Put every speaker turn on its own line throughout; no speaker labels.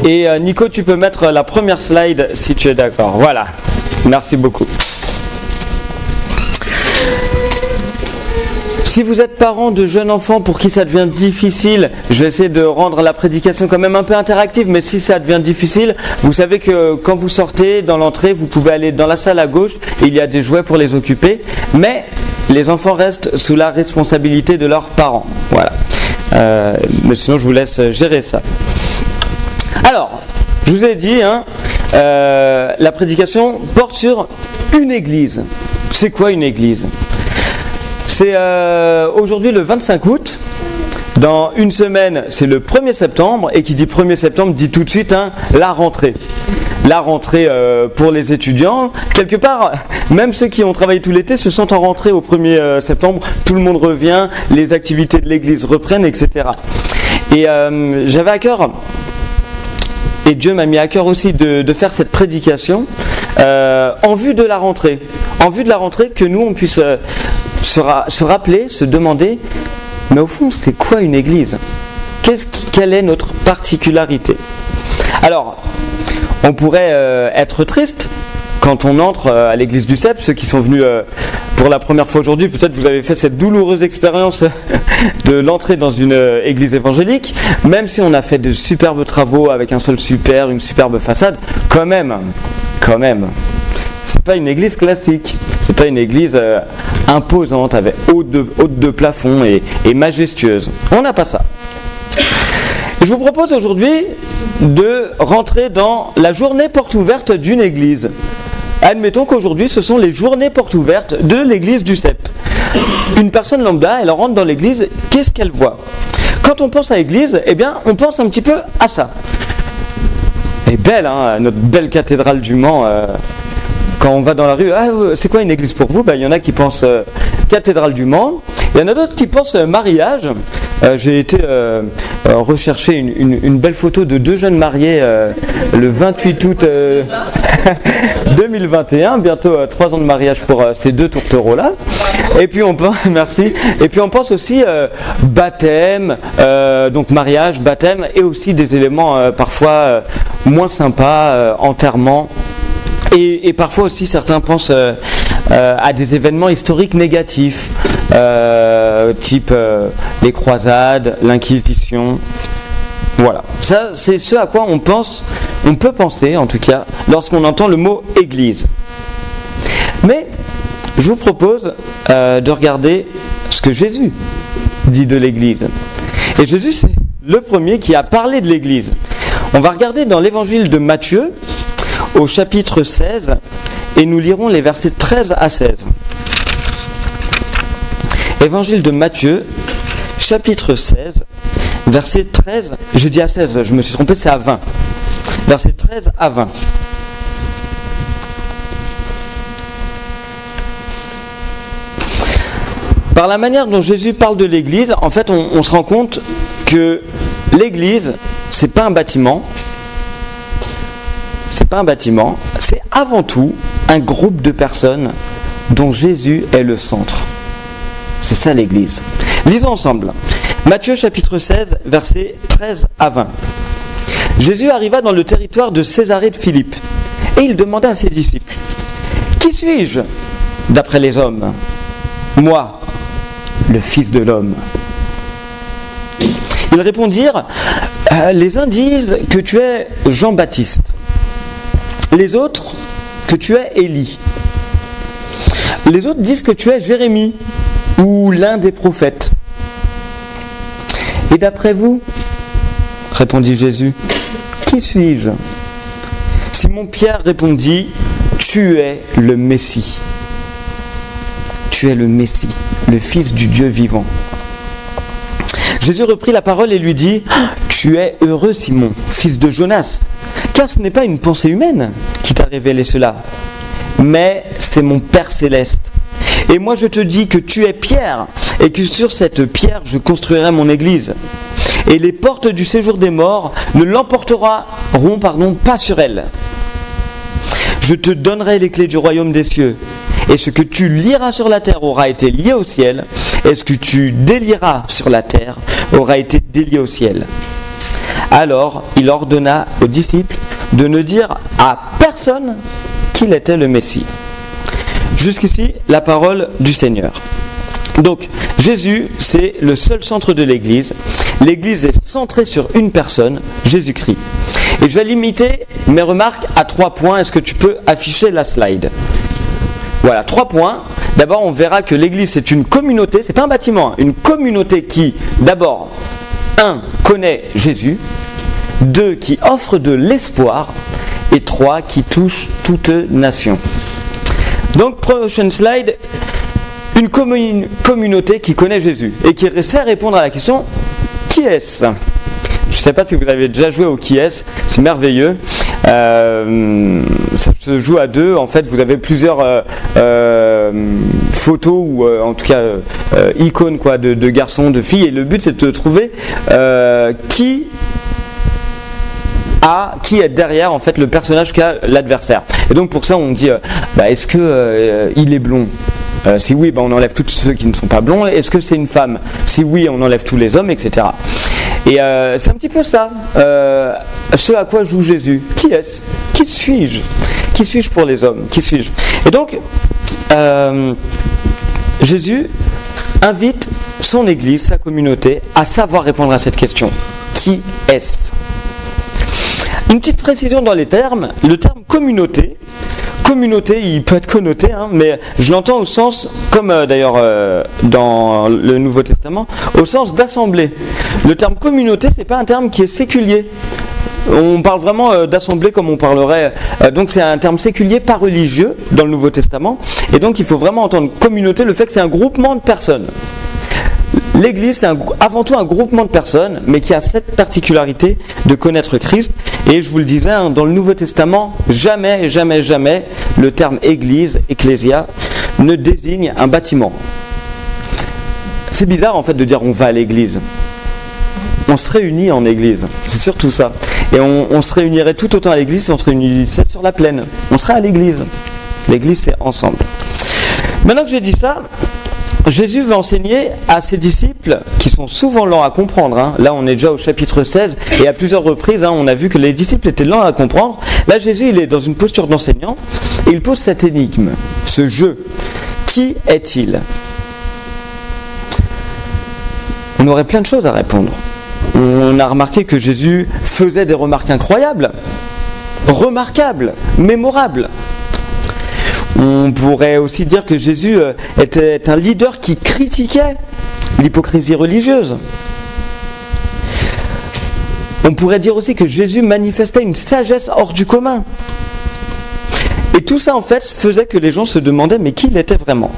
Et Nico, tu peux mettre la première slide si tu es d'accord. Voilà, merci beaucoup. Si vous êtes parent de jeunes enfants pour qui ça devient difficile, je vais essayer de rendre la prédication quand même un peu interactive, mais si ça devient difficile, vous savez que quand vous sortez dans l'entrée, vous pouvez aller dans la salle à gauche, et il y a des jouets pour les occuper, mais les enfants restent sous la responsabilité de leurs parents. Voilà. Mais sinon, je vous laisse gérer ça. Alors, je vous ai dit, la prédication porte sur une église. C'est quoi une église ? C'est aujourd'hui le 25 août. Dans une semaine, c'est le 1er septembre. Et qui dit 1er septembre dit tout de suite la rentrée. La rentrée pour les étudiants. Quelque part, même ceux qui ont travaillé tout l'été se sentent en rentrée au 1er septembre. Tout le monde revient, les activités de l'église reprennent, etc. Et j'avais à cœur, et Dieu m'a mis à cœur aussi de faire cette prédication en vue de la rentrée. En vue de la rentrée, que nous, on puisse se rappeler, se demander, mais au fond, c'est quoi une église ? Quelle est notre particularité ? Alors, on pourrait être triste quand on entre à l'église du CEP, ceux qui sont venus pour la première fois aujourd'hui, peut-être vous avez fait cette douloureuse expérience de l'entrée dans une église évangélique, même si on a fait de superbes travaux avec un sol super, une superbe façade, quand même, c'est pas une église classique, c'est pas une église imposante, avec haute de plafond et majestueuse. On n'a pas ça. Je vous propose aujourd'hui de rentrer dans la journée porte ouverte d'une église. Admettons qu'aujourd'hui, ce sont les journées portes ouvertes de l'église du CEP. Une personne lambda, elle rentre dans l'église, qu'est-ce qu'elle voit ? Quand on pense à l'église, eh bien, on pense un petit peu à ça. Elle est belle, notre belle cathédrale du Mans. Quand on va dans la rue, c'est quoi une église pour vous ? Il y en a qui pensent cathédrale du Mans. Il y en a d'autres qui pensent mariage. J'ai été rechercher une belle photo de deux jeunes mariés le 28 août 2021. Bientôt 3 ans de mariage pour ces deux tourtereaux-là. Et puis on pense, merci. Et puis on pense aussi baptême, donc mariage, baptême, et aussi des éléments parfois moins sympas, enterrement. Et parfois aussi certains pensent à des événements historiques négatifs, type les croisades, l'Inquisition. Voilà, ça c'est ce à quoi on peut penser en tout cas, lorsqu'on entend le mot église. Mais je vous propose de regarder ce que Jésus dit de l'église. Et Jésus, c'est le premier qui a parlé de l'église. On va regarder dans l'évangile de Matthieu, au chapitre 16, et nous lirons les versets 13 à 16. Évangile de Matthieu, chapitre 16, verset 13, je dis à 16, je me suis trompé, c'est à 20. Verset 13 à 20. Par la manière dont Jésus parle de l'église, en fait, on se rend compte que l'église, c'est pas un bâtiment. C'est pas un bâtiment, c'est avant tout un groupe de personnes dont Jésus est le centre. C'est ça l'église. Lisons ensemble. Matthieu chapitre 16, versets 13 à 20. Jésus arriva dans le territoire de Césarée de Philippe et il demanda à ses disciples : Qui suis-je d'après les hommes ? Moi, le Fils de l'homme. Ils répondirent : Les uns disent que tu es Jean-Baptiste. Les autres, que tu es Élie. Les autres disent que tu es Jérémie ou l'un des prophètes. Et d'après vous, répondit Jésus, qui suis-je ? Simon-Pierre répondit, tu es le Messie. Tu es le Messie, le Fils du Dieu vivant. Jésus reprit la parole et lui dit, tu es heureux Simon, fils de Jonas, car ce n'est pas une pensée humaine qui t'a révélé cela, mais c'est mon Père céleste. Et moi je te dis que tu es Pierre, et que sur cette pierre je construirai mon église. Et les portes du séjour des morts ne l'emporteront pas sur elle. Je te donnerai les clés du royaume des cieux. Et ce que tu lieras sur la terre aura été lié au ciel, et ce que tu délieras sur la terre aura été délié au ciel. Alors il ordonna aux disciples de ne dire à personne qu'il était le Messie. Jusqu'ici, la parole du Seigneur. Donc, Jésus, c'est le seul centre de l'Église. L'Église est centrée sur une personne, Jésus-Christ. Et je vais limiter mes remarques à 3 points. Est-ce que tu peux afficher la slide ? Voilà, 3 points. D'abord, on verra que l'Église, c'est une communauté, c'est pas un bâtiment, une communauté qui, d'abord, 1, connaît Jésus, 2, qui offre de l'espoir, et 3, qui touche toute nation. Donc, prochaine slide, une communauté qui connaît Jésus et qui sait répondre à la question « Qui est-ce » Je ne sais pas si vous avez déjà joué au Qui est-ce, c'est merveilleux. Ça se joue à 2. En fait, vous avez plusieurs photos ou en tout cas icônes quoi, de garçons, de filles. Et le but, c'est de trouver qui est derrière en fait le personnage qu'a l'adversaire. Et donc pour ça, on dit est-ce que il est blond ? Si oui, on enlève tous ceux qui ne sont pas blonds. Est-ce que c'est une femme ? Si oui, on enlève tous les hommes, etc. Et c'est un petit peu ça, ce à quoi joue Jésus. Qui est-ce ? Qui suis-je ? Qui suis-je pour les hommes ? Qui suis-je ? Et donc, Jésus invite son Église, sa communauté, à savoir répondre à cette question. Qui est-ce ? Une petite précision dans les termes, le terme communauté, il peut être connoté, mais je l'entends au sens, comme d'ailleurs dans le Nouveau Testament, au sens d'assemblée. Le terme communauté, c'est pas un terme qui est séculier. On parle vraiment d'assemblée comme on parlerait. Donc c'est un terme séculier, pas religieux, dans le Nouveau Testament. Et donc il faut vraiment entendre communauté, le fait que c'est un groupement de personnes. L'Église, c'est avant tout un groupement de personnes, mais qui a cette particularité de connaître Christ. Et je vous le disais, dans le Nouveau Testament, jamais le terme Église, ecclésia, ne désigne un bâtiment. C'est bizarre en fait de dire on va à l'Église. On se réunit en Église, c'est surtout ça. Et on se réunirait tout autant à l'Église si on se réunissait sur la plaine. On serait à l'Église. L'Église, c'est ensemble. Maintenant que j'ai dit ça, Jésus veut enseigner à ses disciples, qui sont souvent lents à comprendre. Là, on est déjà au chapitre 16, et à plusieurs reprises, on a vu que les disciples étaient lents à comprendre. Là, Jésus, il est dans une posture d'enseignant, et il pose cette énigme, ce jeu. Qui est-il ? On aurait plein de choses à répondre. On a remarqué que Jésus faisait des remarques incroyables, remarquables, mémorables. On pourrait aussi dire que Jésus était un leader qui critiquait l'hypocrisie religieuse. On pourrait dire aussi que Jésus manifestait une sagesse hors du commun. Et tout ça en fait faisait que les gens se demandaient mais qui il était vraiment.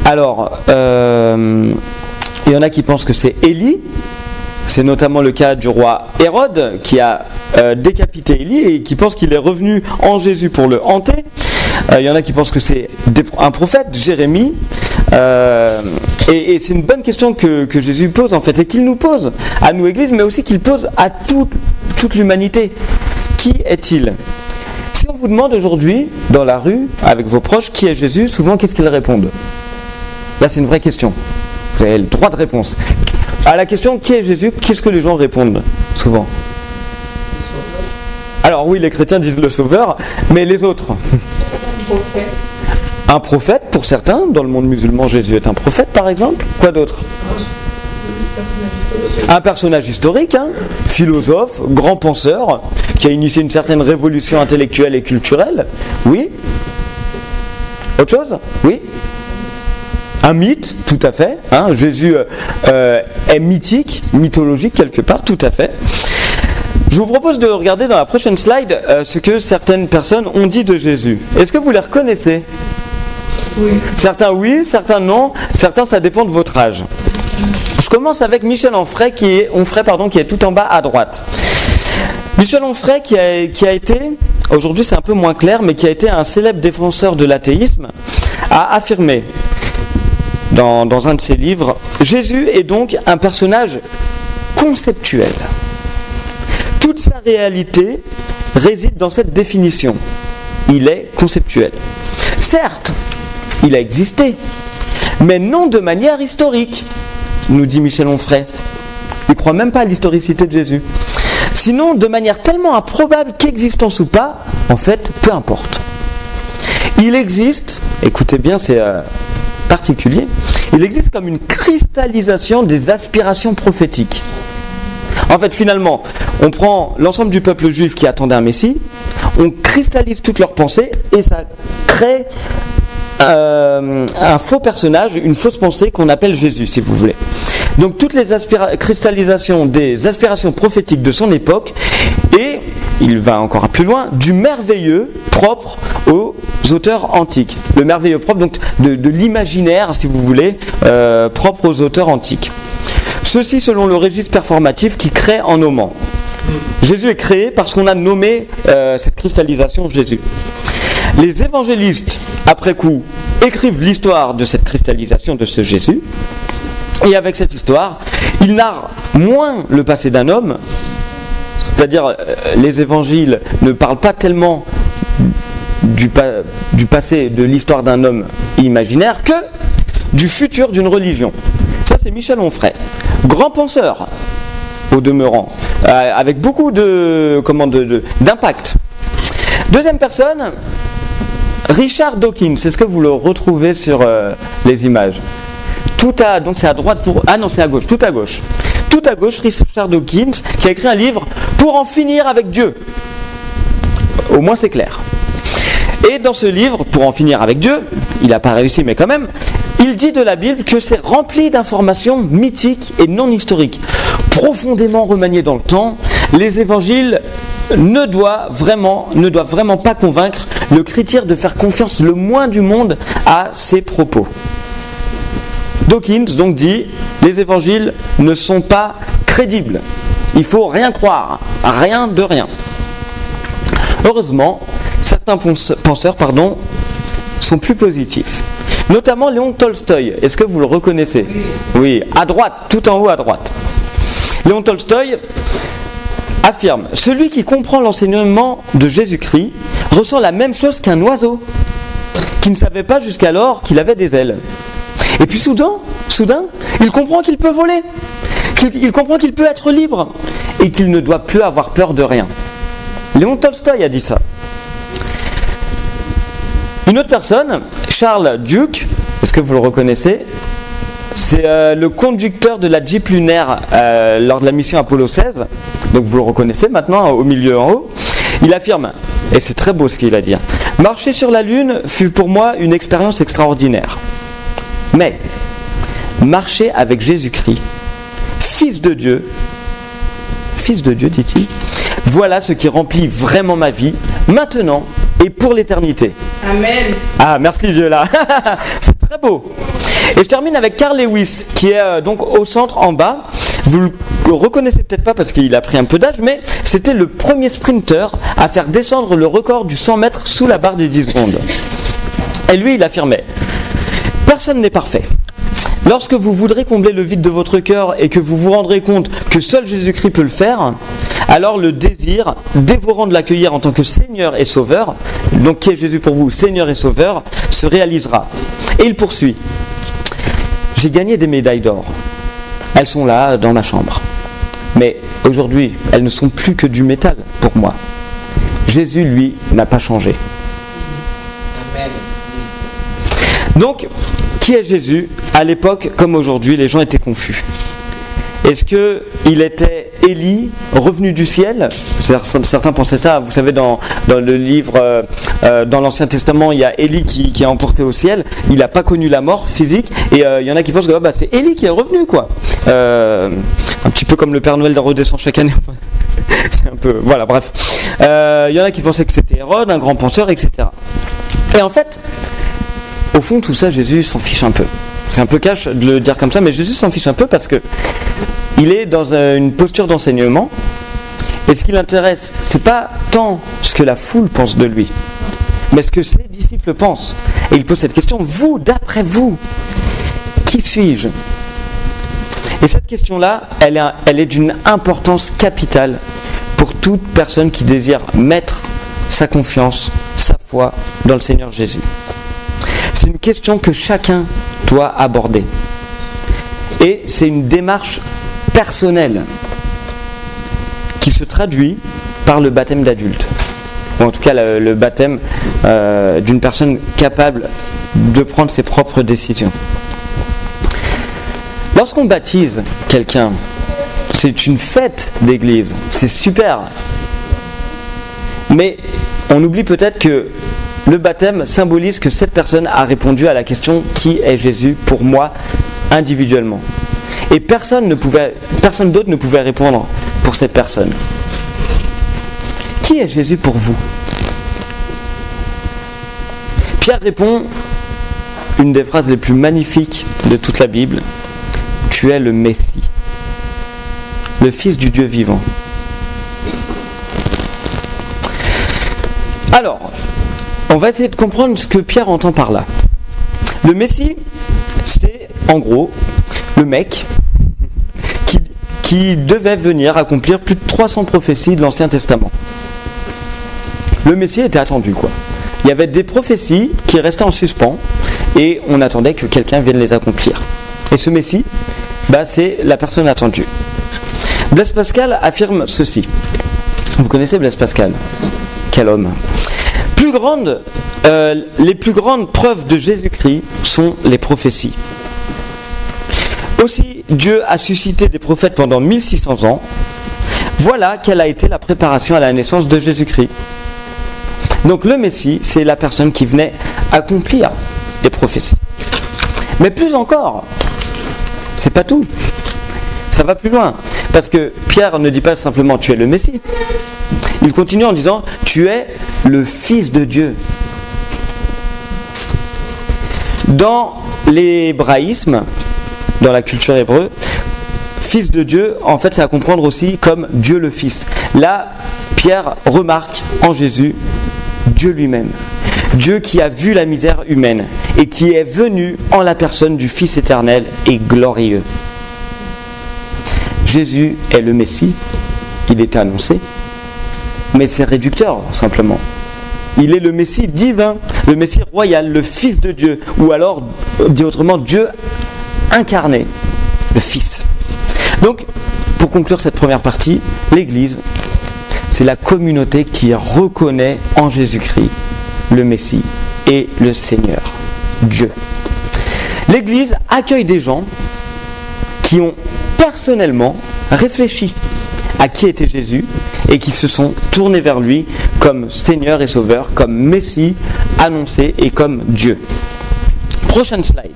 Alors, il y en a qui pensent que c'est Élie. C'est notamment le cas du roi Hérode qui a décapité Élie et qui pense qu'il est revenu en Jésus pour le hanter. Il y en a qui pensent que c'est un prophète, Jérémie. Et c'est une bonne question que Jésus pose en fait et qu'il nous pose à nous Églises, mais aussi qu'il pose à toute l'humanité. Qui est-il ? Si on vous demande aujourd'hui, dans la rue, avec vos proches, qui est Jésus, souvent qu'est-ce qu'ils répondent ? Là c'est une vraie question. Vous avez le droit de réponse. À la question qui est Jésus, qu'est-ce que les gens répondent souvent ? Alors oui, les chrétiens disent le sauveur, mais les autres ? Un prophète pour certains, dans le monde musulman Jésus est un prophète par exemple. Quoi d'autre ? Un personnage historique, philosophe, grand penseur, qui a initié une certaine révolution intellectuelle et culturelle. Oui ? Autre chose ? Oui ? Un mythe, tout à fait. Jésus est mythique, mythologique quelque part, tout à fait. Je vous propose de regarder dans la prochaine slide ce que certaines personnes ont dit de Jésus. Est-ce que vous les reconnaissez ?
Oui.
Certains oui, certains non, certains ça dépend de votre âge. Je commence avec Michel Onfray qui est tout en bas à droite. Michel Onfray qui a été, aujourd'hui c'est un peu moins clair, mais qui a été un célèbre défenseur de l'athéisme, a affirmé dans un de ses livres, Jésus est donc un personnage conceptuel. Toute sa réalité réside dans cette définition. Il est conceptuel. Certes, il a existé, mais non de manière historique, nous dit Michel Onfray. Ils ne croient même pas à l'historicité de Jésus. Sinon, de manière tellement improbable qu'existence ou pas, en fait, peu importe. Il existe, écoutez bien, c'est particulier, il existe comme une cristallisation des aspirations prophétiques. En fait, finalement, on prend l'ensemble du peuple juif qui attendait un Messie, on cristallise toutes leurs pensées et ça crée un faux personnage, une fausse pensée qu'on appelle Jésus, si vous voulez. Donc toutes les cristallisations des aspirations prophétiques de son époque, et il va encore plus loin, du merveilleux propre aux auteurs antiques. Le merveilleux propre, donc de l'imaginaire, si vous voulez, propre aux auteurs antiques. Ceci selon le registre performatif qui crée en nommant. Jésus est créé parce qu'on a nommé cette cristallisation Jésus. Les évangélistes, après coup, écrivent l'histoire de cette cristallisation de ce Jésus. Et avec cette histoire, ils narrent moins le passé d'un homme, c'est-à-dire les évangiles ne parlent pas tellement du passé, de l'histoire d'un homme imaginaire, que du futur d'une religion. Ça, c'est Michel Onfray, grand penseur, au demeurant, avec beaucoup d'impact. Deuxième personne, Richard Dawkins, est-ce que vous le retrouvez sur les images ? Donc c'est à droite pour... Ah non, c'est à gauche, tout à gauche. Tout à gauche, Richard Dawkins, qui a écrit un livre « Pour en finir avec Dieu ». Au moins c'est clair. Et dans ce livre, « Pour en finir avec Dieu », il n'a pas réussi mais quand même, il dit de la Bible que c'est rempli d'informations mythiques et non historiques, profondément remaniées dans le temps. Les évangiles ne doivent vraiment pas convaincre le chrétien de faire confiance le moins du monde à ses propos. Dawkins donc dit, les évangiles ne sont pas crédibles. Il faut rien croire, rien de rien. Heureusement, certains penseurs sont plus positifs. Notamment Léon Tolstoï. Est-ce que vous le reconnaissez ? Oui, à droite, tout en haut à droite. Léon Tolstoï affirme, celui qui comprend l'enseignement de Jésus-Christ ressent la même chose qu'un oiseau qui ne savait pas jusqu'alors qu'il avait des ailes. Et puis soudain, il comprend qu'il peut voler, il comprend qu'il peut être libre et qu'il ne doit plus avoir peur de rien. Léon Tolstoï a dit ça. Une autre personne, Charles Duke, est-ce que vous le reconnaissez ? C'est le conducteur de la Jeep lunaire lors de la mission Apollo 16, donc vous le reconnaissez maintenant au milieu en haut. Il affirme, et c'est très beau ce qu'il a dit, « Marcher sur la Lune fut pour moi une expérience extraordinaire. Mais marcher avec Jésus-Christ, Fils de Dieu, dit-il, voilà ce qui remplit vraiment ma vie, maintenant et pour l'éternité. »
Amen.
Ah, merci Dieu là. C'est très beau. Et je termine avec Carl Lewis, qui est donc au centre en bas. Vous le reconnaissez peut-être pas parce qu'il a pris un peu d'âge, mais c'était le premier sprinter à faire descendre le record du 100 mètres sous la barre des 10 secondes. Et lui, il affirmait, personne n'est parfait. Lorsque vous voudrez combler le vide de votre cœur et que vous vous rendrez compte que seul Jésus-Christ peut le faire, alors le désir dévorant de l'accueillir en tant que Seigneur et Sauveur, donc qui est Jésus pour vous, Seigneur et Sauveur, se réalisera. Et il poursuit. J'ai gagné des médailles d'or. Elles sont là dans ma chambre. Mais aujourd'hui, elles ne sont plus que du métal pour moi. Jésus, lui, n'a pas changé. Donc, qui est Jésus ? À l'époque, comme aujourd'hui, les gens étaient confus. Est-ce qu'il était Élie, revenu du ciel ? Certains pensaient ça. Vous savez, dans le livre, dans l'Ancien Testament, il y a Élie qui est emporté au ciel. Il n'a pas connu la mort physique. Et il y en a qui pensent que c'est Élie qui est revenu, quoi. Un petit peu comme le Père Noël redescend chaque année. C'est un peu... Voilà, bref. Il y en a qui pensaient que c'était Hérode, un grand penseur, etc. Et en fait, au fond, tout ça, Jésus s'en fiche un peu. C'est un peu cash de le dire comme ça, mais Jésus s'en fiche un peu parce que il est dans une posture d'enseignement. Et ce qui l'intéresse, c'est pas tant ce que la foule pense de lui, mais ce que ses disciples pensent. Et il pose cette question, vous, d'après vous, qui suis-je ? Et cette question-là, elle est d'une importance capitale pour toute personne qui désire mettre sa confiance, sa foi dans le Seigneur Jésus. C'est une question que chacun doit aborder. Et c'est une démarche personnel qui se traduit par le baptême d'adulte. Ou en tout cas le baptême d'une personne capable de prendre ses propres décisions. Lorsqu'on baptise quelqu'un, c'est une fête d'église, c'est super. Mais on oublie peut-être que le baptême symbolise que cette personne a répondu à la question « Qui est Jésus pour moi individuellement ?» Et personne d'autre ne pouvait répondre pour cette personne. Qui est Jésus pour vous ? Pierre répond une des phrases les plus magnifiques de toute la Bible. Tu es le Messie, le Fils du Dieu vivant. Alors, on va essayer de comprendre ce que Pierre entend par là. Le Messie, c'est en gros le mec qui devait venir accomplir plus de 300 prophéties de l'Ancien Testament. Le Messie était attendu, quoi. Il y avait des prophéties qui restaient en suspens et on attendait que quelqu'un vienne les accomplir. Et ce Messie, c'est la personne attendue. Blaise Pascal affirme ceci. Vous connaissez Blaise Pascal ? Quel homme ! Les plus grandes preuves de Jésus-Christ sont les prophéties. Aussi, Dieu a suscité des prophètes pendant 1600 ans. Voilà quelle a été la préparation à la naissance de Jésus-Christ. Donc le Messie, c'est la personne qui venait accomplir les prophéties. Mais plus encore, c'est pas tout. Ça va plus loin. Parce que Pierre ne dit pas simplement tu es le Messie. Il continue en disant tu es le Fils de Dieu. Dans l'hébraïsme, dans la culture hébreu, Fils de Dieu, en fait, c'est à comprendre aussi comme Dieu le Fils. Là, Pierre remarque en Jésus Dieu lui-même. Dieu qui a vu la misère humaine et qui est venu en la personne du Fils éternel et glorieux. Jésus est le Messie, il est annoncé, mais c'est réducteur simplement. Il est le Messie divin, le Messie royal, le Fils de Dieu, ou alors, dit autrement, Dieu incarné, le Fils. Donc, pour conclure cette première partie, l'Église, c'est la communauté qui reconnaît en Jésus-Christ le Messie et le Seigneur, Dieu. L'Église accueille des gens qui ont personnellement réfléchi à qui était Jésus et qui se sont tournés vers lui comme Seigneur et Sauveur, comme Messie annoncé et comme Dieu. Prochaine slide.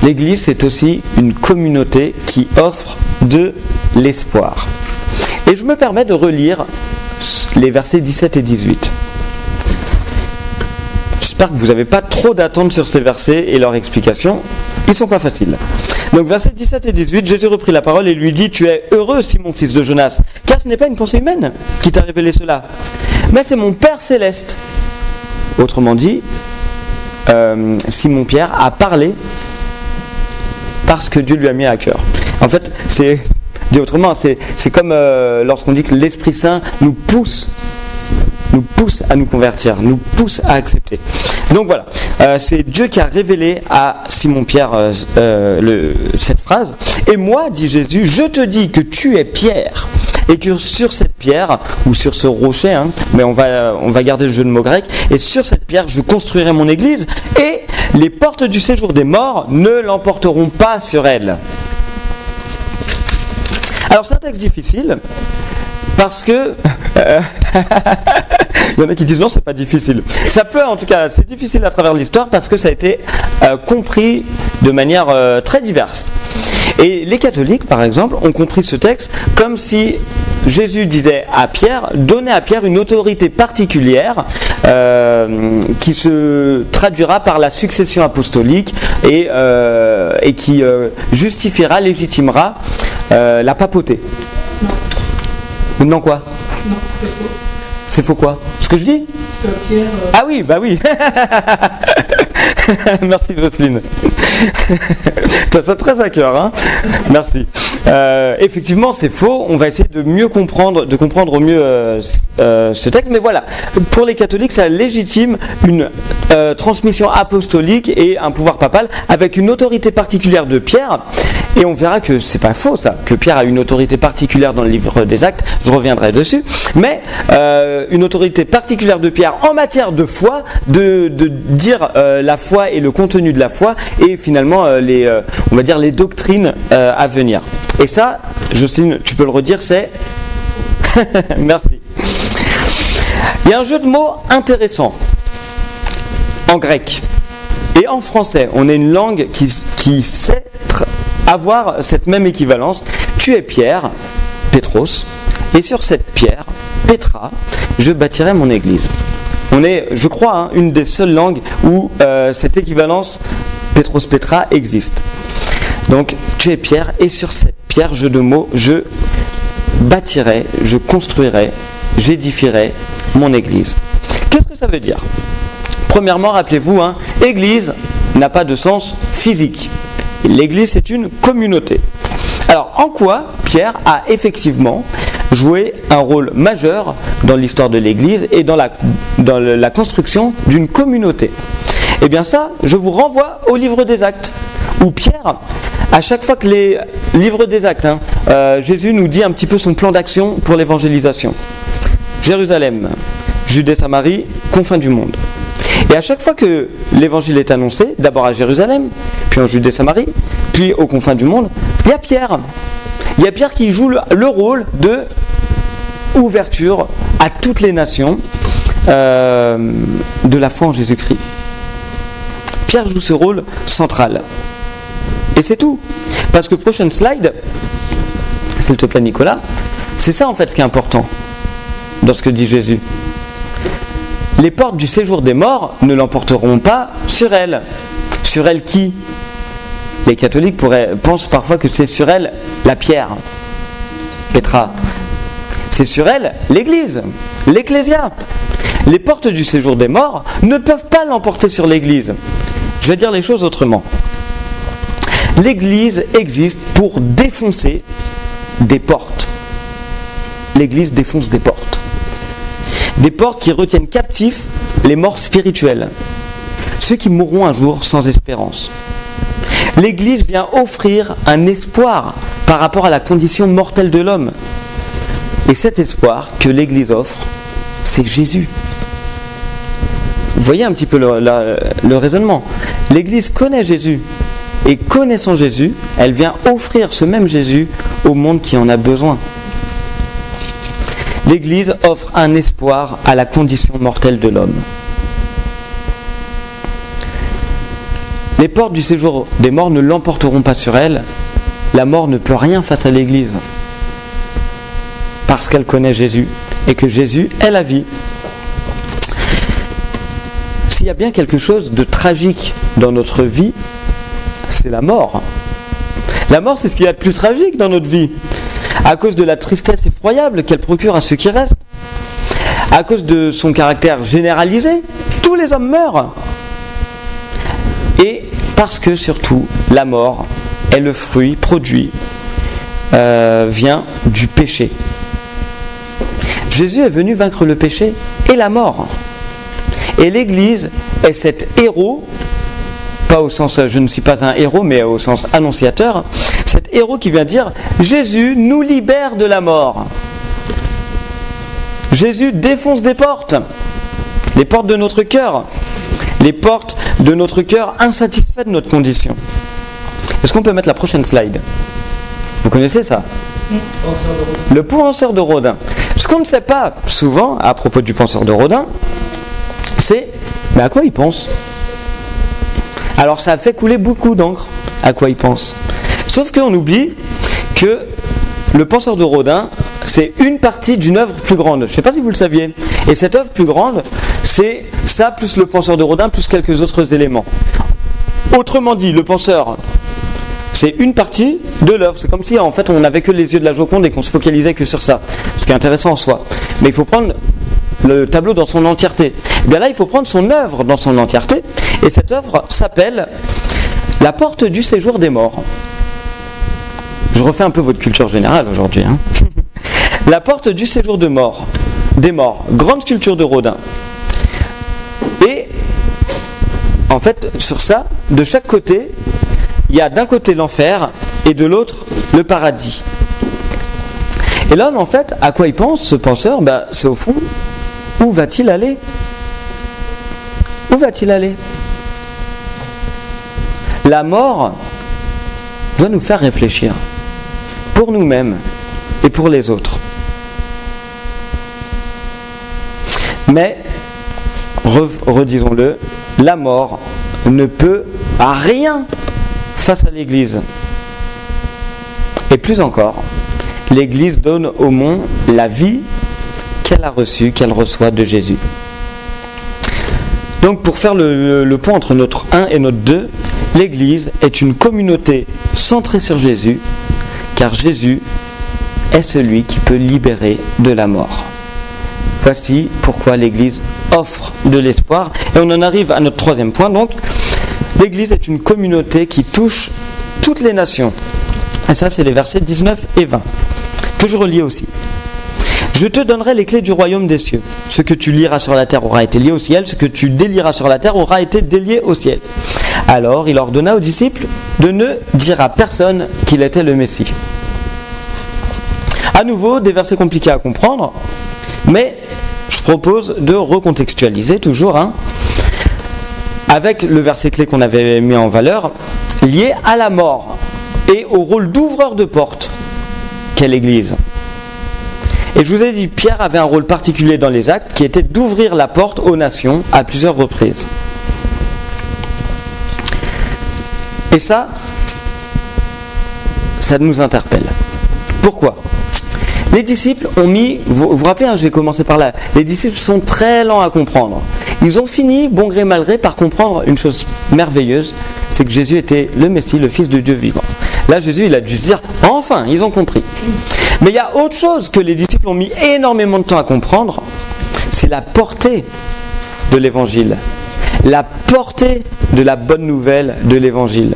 L'Église, c'est aussi une communauté qui offre de l'espoir. Et je me permets de relire les versets 17 et 18. J'espère que vous n'avez pas trop d'attentes sur ces versets et leurs explications. Ils ne sont pas faciles. Donc versets 17 et 18, Jésus reprit la parole et lui dit « Tu es heureux, Simon, fils de Jonas, car ce n'est pas une pensée humaine qui t'a révélé cela, mais c'est mon Père céleste. » Autrement dit, Simon-Pierre a parlé parce que Dieu lui a mis à cœur. En fait, dit autrement, c'est comme lorsqu'on dit que l'Esprit Saint nous pousse à nous convertir, nous pousse à accepter. Donc voilà, c'est Dieu qui a révélé à Simon-Pierre cette phrase. Et moi, dit Jésus, je te dis que tu es Pierre, et que sur cette pierre, ou sur ce rocher, mais on va garder le jeu de mots grec, et sur cette pierre, je construirai mon église, et les portes du séjour des morts ne l'emporteront pas sur elle. Alors c'est un texte difficile, parce que... il y en a qui disent non, c'est pas difficile. Ça peut, en tout cas, c'est difficile à travers l'histoire parce que ça a été compris de manière très diverse. Et les catholiques, par exemple, ont compris ce texte comme si Jésus disait à Pierre, donnait à Pierre une autorité particulière qui se traduira par la succession apostolique et qui justifiera, légitimera la papauté. Non quoi ?
Non, c'est faux.
C'est faux quoi ? Ce que je dis ?
Pierre,
Ah oui, bah oui. Merci Jocelyne. T'as ça très à cœur, hein ? Merci. Effectivement, c'est faux. On va essayer de comprendre au mieux ce texte. Mais voilà, pour les catholiques, ça légitime une transmission apostolique et un pouvoir papal avec une autorité particulière de Pierre. Et on verra que c'est pas faux ça, que Pierre a une autorité particulière dans le livre des Actes, je reviendrai dessus, mais une autorité particulière de Pierre en matière de foi, de dire la foi et le contenu de la foi, et finalement on va dire les doctrines à venir. Et ça, Jocelyne, tu peux le redire, c'est... Merci. Il y a un jeu de mots intéressant en grec et en français. On a une langue qui sait avoir cette même équivalence. Tu es Pierre, Pétros, et sur cette pierre, Pétra, je bâtirai mon église. On est, je crois, une des seules langues où cette équivalence Pétros, Pétra existe. Donc, tu es Pierre, et sur cette pierre, jeu de mots, je bâtirai, je construirai, j'édifierai mon église. Qu'est-ce que ça veut dire ? Premièrement, rappelez-vous, église n'a pas de sens physique. L'église, c'est une communauté. Alors, en quoi Pierre a effectivement joué un rôle majeur dans l'histoire de l'église et dans la construction d'une communauté ? Eh bien ça, je vous renvoie au livre des Actes, où Pierre, à chaque fois que les livres des Actes, Jésus nous dit un petit peu son plan d'action pour l'évangélisation. Jérusalem, Judée, Samarie, confins du monde. Et à chaque fois que l'évangile est annoncé, d'abord à Jérusalem, puis en Judée, Samarie, puis aux confins du monde, il y a Pierre. Il y a Pierre qui joue le rôle de ouverture à toutes les nations de la foi en Jésus-Christ. Pierre joue ce rôle central. Et c'est tout. Parce que prochaine slide, s'il te plaît Nicolas, c'est ça en fait ce qui est important dans ce que dit Jésus. Les portes du séjour des morts ne l'emporteront pas sur elle. Sur elle qui ? Les catholiques pensent parfois que c'est sur elle la pierre, Pétra. C'est sur elle l'église, l'ecclésia. Les portes du séjour des morts ne peuvent pas l'emporter sur l'église. Je vais dire les choses autrement. L'église existe pour défoncer des portes. L'église défonce des portes. Des portes qui retiennent captifs les morts spirituels, ceux qui mourront un jour sans espérance. L'église vient offrir un espoir par rapport à la condition mortelle de l'homme. Et cet espoir que l'église offre, c'est Jésus. Vous voyez un petit peu le raisonnement. L'église connaît Jésus. Et connaissant Jésus, elle vient offrir ce même Jésus au monde qui en a besoin. L'Église offre un espoir à la condition mortelle de l'homme. Les portes du séjour des morts ne l'emporteront pas sur elle. La mort ne peut rien face à l'Église. Parce qu'elle connaît Jésus et que Jésus est la vie. S'il y a bien quelque chose de tragique dans notre vie, c'est la mort. La mort, c'est ce qu'il y a de plus tragique dans notre vie. À cause de la tristesse effroyable qu'elle procure à ceux qui restent. À cause de son caractère généralisé, tous les hommes meurent. Et parce que surtout, la mort est le fruit, vient du péché. Jésus est venu vaincre le péché et la mort. Et l'Église est cet héros, pas au sens je ne suis pas un héros, mais au sens annonciateur, cet héros qui vient dire Jésus nous libère de la mort. Jésus défonce des portes, les portes de notre cœur, les portes de notre cœur insatisfait de notre condition. Est-ce qu'on peut mettre la prochaine slide ? Vous connaissez ça ? Le penseur de Rodin. Ce qu'on ne sait pas souvent à propos du penseur de Rodin, c'est mais à quoi il pense ? Alors ça a fait couler beaucoup d'encre à quoi il pense. Sauf qu'on oublie que le penseur de Rodin, c'est une partie d'une œuvre plus grande. Je ne sais pas si vous le saviez. Et cette œuvre plus grande, c'est ça plus le penseur de Rodin, plus quelques autres éléments. Autrement dit, le penseur, c'est une partie de l'œuvre. C'est comme si en fait on n'avait que les yeux de la Joconde et qu'on se focalisait que sur ça. Ce qui est intéressant en soi. Mais il faut prendre le tableau dans son entièreté. Et bien là, il faut prendre son œuvre dans son entièreté. Et cette œuvre s'appelle La porte du séjour des morts. Je refais un peu votre culture générale aujourd'hui. La porte du séjour des morts. Grande sculpture de Rodin. Et en fait, sur ça, de chaque côté, il y a d'un côté l'enfer et de l'autre, le paradis. Et l'homme, en fait, à quoi il pense, ce penseur? C'est au fond, où va-t-il aller? Où va-t-il aller? La mort doit nous faire réfléchir, pour nous-mêmes et pour les autres. Mais, redisons-le, la mort ne peut rien face à l'Église. Et plus encore, l'Église donne au monde la vie qu'elle a reçue, qu'elle reçoit de Jésus. Donc pour faire le point entre notre 1 et notre 2, l'Église est une communauté centrée sur Jésus, car Jésus est celui qui peut libérer de la mort. Voici pourquoi l'Église offre de l'espoir. Et on en arrive à notre troisième point. Donc, l'Église est une communauté qui touche toutes les nations. Et ça, c'est les versets 19 et 20, que je relis aussi. Je te donnerai les clés du royaume des cieux. Ce que tu lieras sur la terre aura été lié au ciel, ce que tu délieras sur la terre aura été délié au ciel. Alors, il ordonna aux disciples de ne dire à personne qu'il était le Messie. À nouveau, des versets compliqués à comprendre, mais je propose de recontextualiser toujours, avec le verset clé qu'on avait mis en valeur, lié à la mort et au rôle d'ouvreur de porte qu'est l'Église. Et je vous ai dit, Pierre avait un rôle particulier dans les actes qui était d'ouvrir la porte aux nations à plusieurs reprises. Et ça nous interpelle. Pourquoi ? Les disciples ont mis, vous vous rappelez, j'ai commencé par là, les disciples sont très lents à comprendre. Ils ont fini, bon gré mal gré, par comprendre une chose merveilleuse, c'est que Jésus était le Messie, le Fils de Dieu vivant. Là, Jésus, il a dû se dire, enfin, ils ont compris. Mais il y a autre chose que les disciples ont mis énormément de temps à comprendre, c'est la portée de l'Évangile. La portée de la bonne nouvelle de l'Évangile.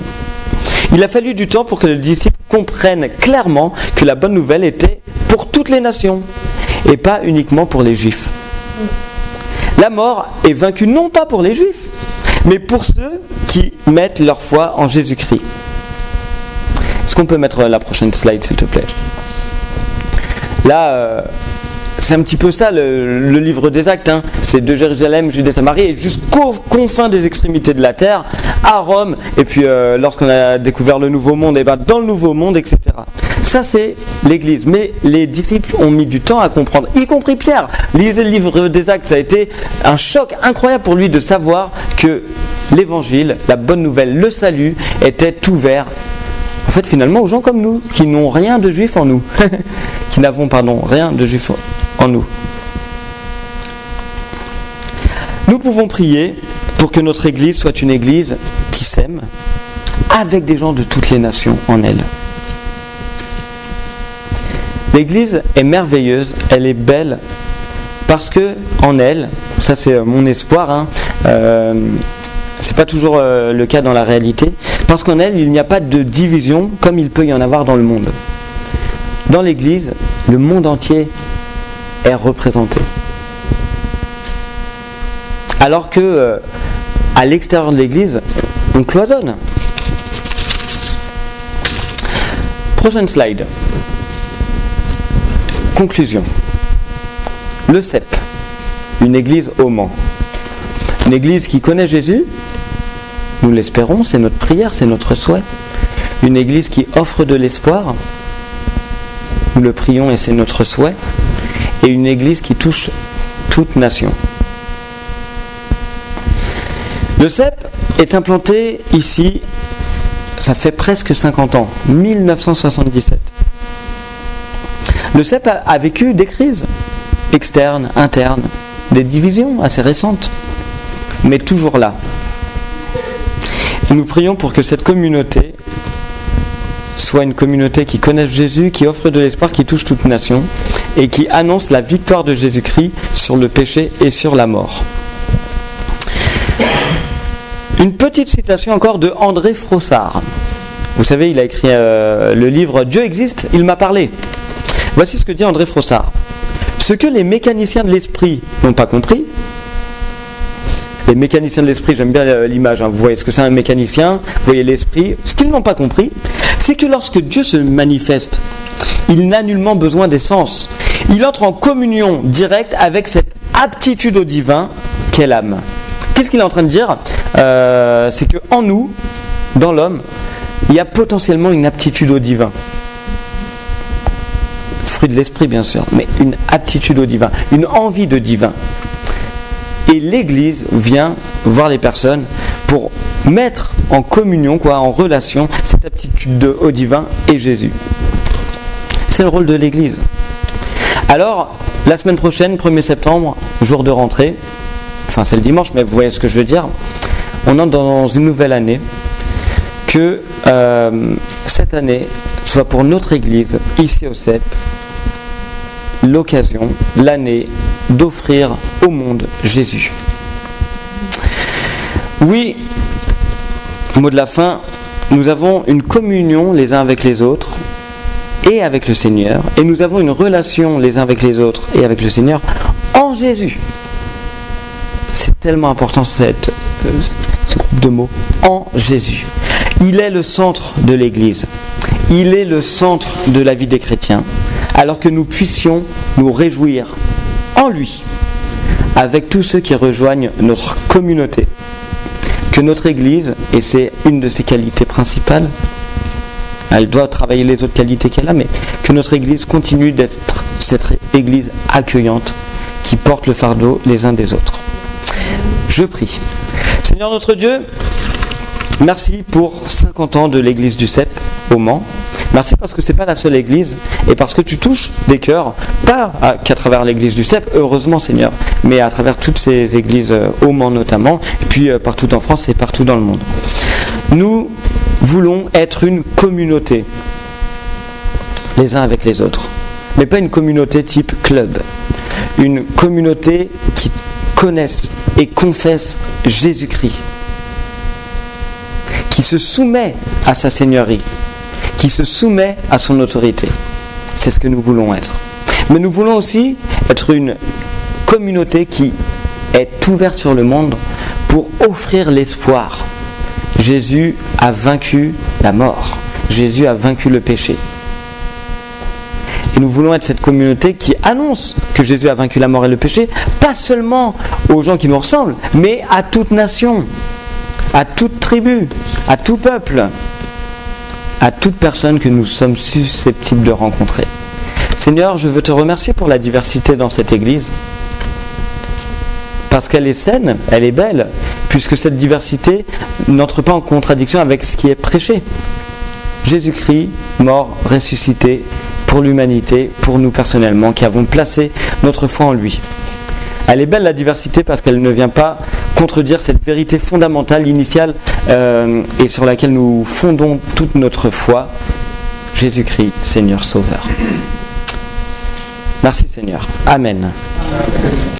Il a fallu du temps pour que les disciples comprennent clairement que la bonne nouvelle était pour toutes les nations et pas uniquement pour les Juifs. La mort est vaincue non pas pour les Juifs, mais pour ceux qui mettent leur foi en Jésus-Christ. Est-ce qu'on peut mettre la prochaine slide, s'il te plaît ? Là, c'est un petit peu ça le livre des Actes. C'est de Jérusalem, Judée, Samarie, et jusqu'aux confins des extrémités de la terre, à Rome, et puis lorsqu'on a découvert le Nouveau Monde, et dans le Nouveau Monde, etc. Ça, c'est l'Église. Mais les disciples ont mis du temps à comprendre, y compris Pierre. Lisez le livre des Actes, ça a été un choc incroyable pour lui de savoir que l'Évangile, la bonne nouvelle, le salut, était ouvert, en fait, finalement, aux gens comme nous, qui n'ont rien de juif en nous. Qui n'avons, rien de juif en nous. Nous pouvons prier pour que notre Église soit une Église qui s'aime, avec des gens de toutes les nations en elle. L'Église est merveilleuse, elle est belle, parce que en elle, ça c'est mon espoir, c'est pas toujours le cas dans la réalité, parce qu'en elle, il n'y a pas de division comme il peut y en avoir dans le monde. Dans l'Église, le monde entier est représenté. Alors que à l'extérieur de l'Église, on cloisonne. Prochaine slide. Conclusion. Le CEP, une église au Mans. Une église qui connaît Jésus, nous l'espérons, c'est notre prière, c'est notre souhait. Une église qui offre de l'espoir, nous le prions et c'est notre souhait. Et une église qui touche toute nation. Le CEP est implanté ici, ça fait presque 50 ans, 1977. Le CEP a vécu des crises externes, internes, des divisions assez récentes, mais toujours là. Et nous prions pour que cette communauté soit une communauté qui connaisse Jésus, qui offre de l'espoir, qui touche toute nation, et qui annonce la victoire de Jésus-Christ sur le péché et sur la mort. Une petite citation encore de André Frossard. Vous savez, il a écrit le livre « Dieu existe, il m'a parlé ». Voici ce que dit André Frossard. Ce que les mécaniciens de l'esprit n'ont pas compris, Les mécaniciens de l'esprit, j'aime bien l'image, hein. Vous voyez ce que c'est un mécanicien, vous voyez l'esprit. Ce qu'ils n'ont pas compris, c'est que lorsque Dieu se manifeste, il n'a nullement besoin des sens. Il entre en communion directe avec cette aptitude au divin qu'est l'âme. Qu'est-ce qu'il est en train de dire ? C'est qu'en nous, dans l'homme, il y a potentiellement une aptitude au divin. Fruit de l'esprit bien sûr, mais une aptitude au divin, une envie de divin. Et l'Église vient voir les personnes pour mettre en communion, en relation, cette aptitude au divin et Jésus. C'est le rôle de l'Église. Alors, la semaine prochaine, 1er septembre, jour de rentrée, enfin c'est le dimanche, mais vous voyez ce que je veux dire, on entre dans une nouvelle année, que cette année soit pour notre Église, ici au CEP, l'occasion, l'année d'offrir au monde Jésus. Oui, mot de la fin, nous avons une communion les uns avec les autres et avec le Seigneur, et nous avons une relation les uns avec les autres et avec le Seigneur en Jésus. C'est tellement important ce groupe de mots, en Jésus. Il est le centre de l'Église, il est le centre de la vie des chrétiens, alors que nous puissions nous réjouir en lui, avec tous ceux qui rejoignent notre communauté. Que notre Église, et c'est une de ses qualités principales, elle doit travailler les autres qualités qu'elle a, mais que notre Église continue d'être cette Église accueillante qui porte le fardeau les uns des autres. Je prie. Seigneur notre Dieu, merci pour 50 ans de l'Église du CEP au Mans. Merci parce que ce n'est pas la seule Église et parce que tu touches des cœurs, pas qu'à travers l'Église du CEP, heureusement Seigneur, mais à travers toutes ces églises au Mans notamment, et puis partout en France et partout dans le monde. Nous voulons être une communauté, les uns avec les autres, mais pas une communauté type club, une communauté qui connaisse et confesse Jésus-Christ, qui se soumet à sa seigneurie, qui se soumet à son autorité. C'est ce que nous voulons être. Mais nous voulons aussi être une communauté qui est ouverte sur le monde pour offrir l'espoir. Jésus a vaincu la mort. Jésus a vaincu le péché. Et nous voulons être cette communauté qui annonce que Jésus a vaincu la mort et le péché, pas seulement aux gens qui nous ressemblent, mais à toute nation, à toute tribu, à tout peuple, à toute personne que nous sommes susceptibles de rencontrer. Seigneur, je veux te remercier pour la diversité dans cette Église, parce qu'elle est saine, elle est belle, puisque cette diversité n'entre pas en contradiction avec ce qui est prêché. Jésus-Christ, mort, ressuscité, pour l'humanité, pour nous personnellement, qui avons placé notre foi en lui. Elle est belle la diversité parce qu'elle ne vient pas contredire cette vérité fondamentale, initiale, et sur laquelle nous fondons toute notre foi, Jésus-Christ, Seigneur Sauveur. Merci Seigneur. Amen.